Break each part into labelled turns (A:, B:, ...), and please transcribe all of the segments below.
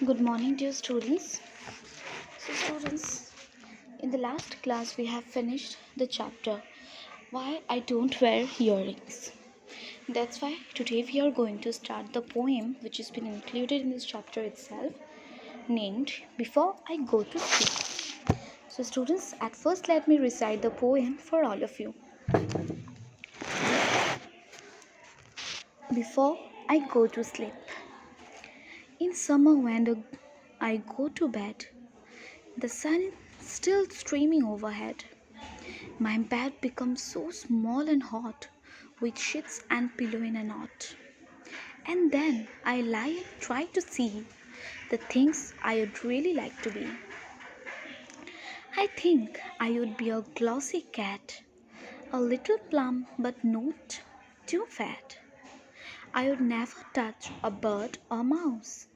A: Good morning, dear students. Students, in the last class we have finished the chapter Why I Don't Wear Earrings. That's why today we are going to start the poem which has been included in this chapter itself, named Before I Go to Sleep. So, students, at first let me recite the poem for all of you. Before I go to sleep. In summer, when I go to bed, the sun is still streaming overhead. My bed becomes so small and hot, with sheets and pillow in a knot. And then I lie and try to see the things I would really like to be. I think I would be a glossy cat, a little plump but not too fat. I would never touch a bird or mouse.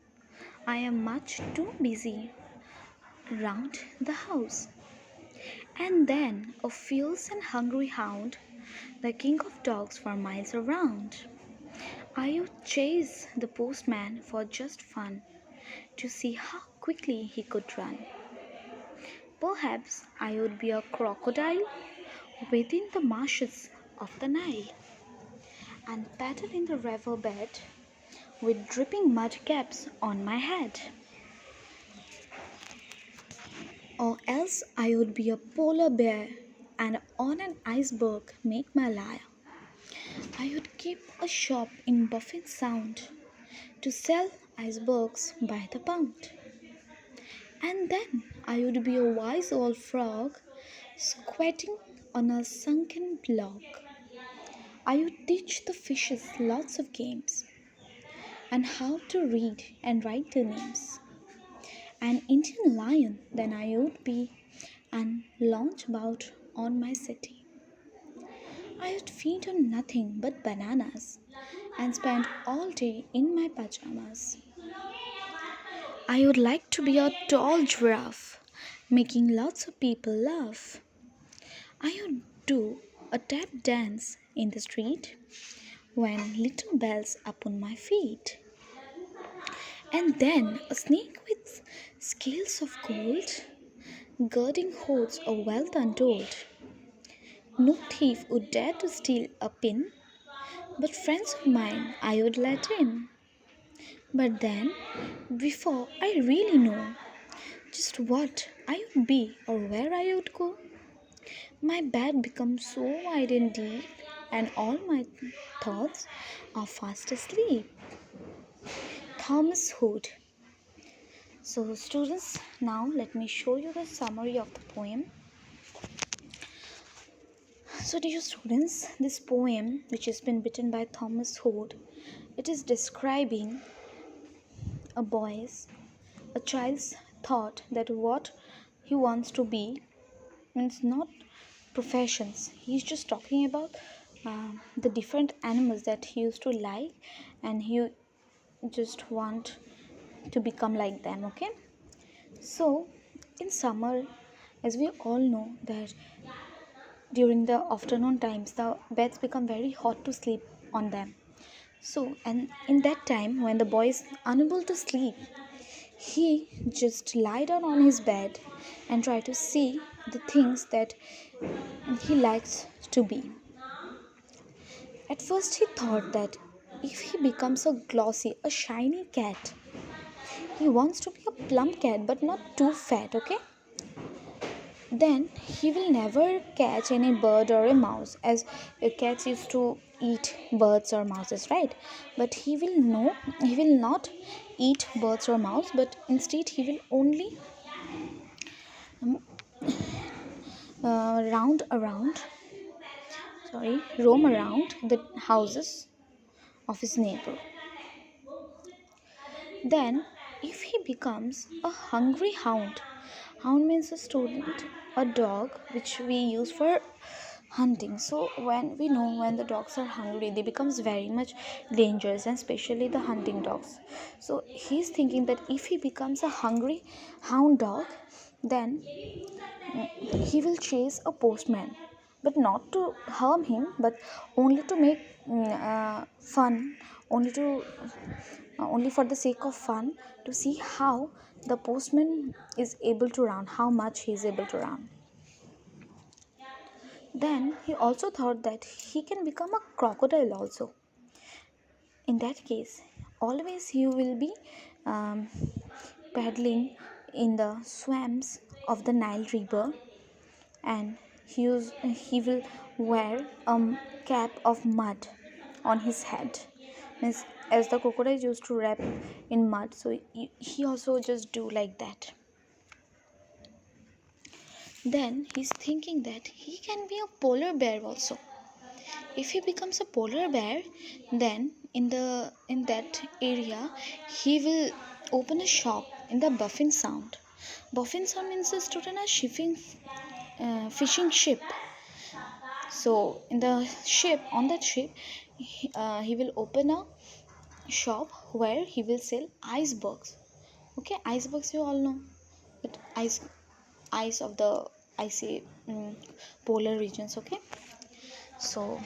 A: I am much too busy round the house. And then a fierce and hungry hound, the king of dogs for miles around. I would chase the postman for just fun, to see how quickly he could run. Perhaps I would be a crocodile within the marshes of the Nile, and paddle in the river bed with dripping mud caps on my head. Or else I would be a polar bear and on an iceberg make my lair. I would keep a shop in Buffin Sound to sell icebergs by the pound. And then I would be a wise old frog squatting on a sunken log. I would teach the fishes lots of games and how to read and write their names. An Indian lion then I would be and launch about on my city. I would feed on nothing but bananas and spend all day in my pajamas. I would like to be a tall giraffe, making lots of people laugh. I would do a tap dance in the street when little bells upon my feet. And then a snake with scales of gold, girding hoards of wealth untold. No thief would dare to steal a pin, but friends of mine I would let in. But then, before I really know just what I would be or where I would go, my bed becomes so wide and deep, and all my thoughts are fast asleep. Thomas Hood. So, students, now let me show you the summary of the poem. So, dear students, this poem, which has been written by Thomas Hood, it is describing a boy's, a child's thought that what he wants to be means not professions. He's just talking about the different animals that he used to like, and he just want to become like them. Okay, so in summer, as we all know that during the afternoon times the beds become very hot to sleep on them. So, and in that time when the boy is unable to sleep, he just lie down on his bed and try to see the things that he likes to be. At first he thought that if he becomes a glossy, a shiny cat, he wants to be a plump cat but not too fat, okay? Then he will never catch any bird or a mouse, as cats used to eat birds or mouses, right? But he will not eat birds or mouse, but instead he will only um, round around roam around the houses of his neighbor. Then if he becomes a hungry hound means a student, a dog which we use for hunting. So when we know when the dogs are hungry, they becomes very much dangerous, and especially the hunting dogs. So he's thinking that if he becomes a hungry hound dog, then he will chase a postman, but not to harm him, but only to make fun only to only for the sake of fun, to see how the postman is able to run, how much he is able to run. Then he also thought that he can become a crocodile also. In that case, always he will be um, paddling in the swamps of the Nile River, and he will wear a cap of mud on his head. Means, as the crocodile used to wrap in mud, so he also just do like that. Then he's thinking that he can be a polar bear also. If he becomes a polar bear, then in that area he will open a shop in the Buffin Sound. Buffin Sound means the student a fishing ship. So in the ship, on that ship, he will open a shop where he will sell icebergs. Okay, icebergs you all know, but ice of the icy polar regions. Okay, so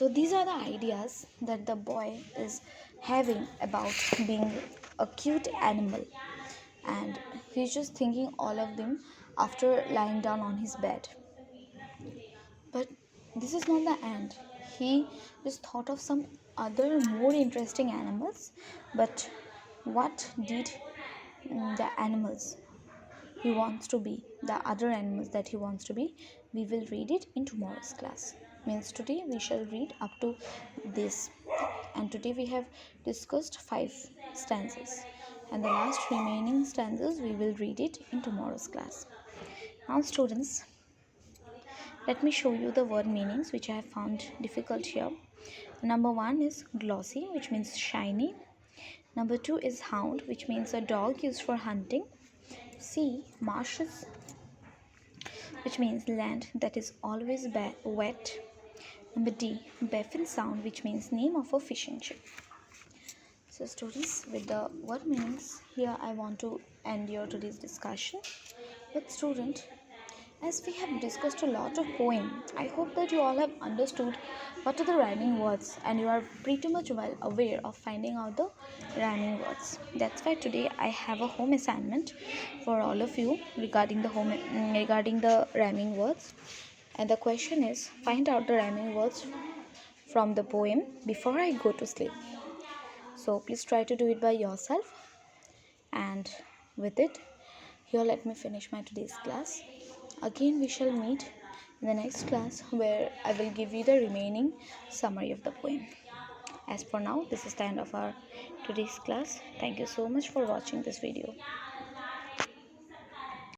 A: these are the ideas that the boy is having about being a cute animal, and he's just thinking all of them after lying down on his bed. But this is not the end. He just thought of some other more interesting animals. But what did the animals he wants to be, the other animals that he wants to be, we will read it in tomorrow's class. Means today we shall read up to this, and today we have discussed 5 stanzas, and the last remaining stanzas we will read it in tomorrow's class. Now students, let me show you the word meanings which I have found difficult here. Number 1 is glossy, which means shiny. Number 2 is hound, which means a dog used for hunting. C, marshes, which means land that is always wet. Number D, Baffin Sound, which means name of a fishing ship. So students, with the word meanings, here I want to end your today's discussion. But student, as we have discussed a lot of poem, I hope that you all have understood what are the rhyming words, and you are pretty much well aware of finding out the rhyming words. That's why today I have a home assignment for all of you regarding the rhyming words. And the question is, find out the rhyming words from the poem before I go to sleep. So please try to do it by yourself. And with it, here let me finish my today's class. Again, we shall meet in the next class where I will give you the remaining summary of the poem. As for now, this is the end of our today's class. Thank you so much for watching this video.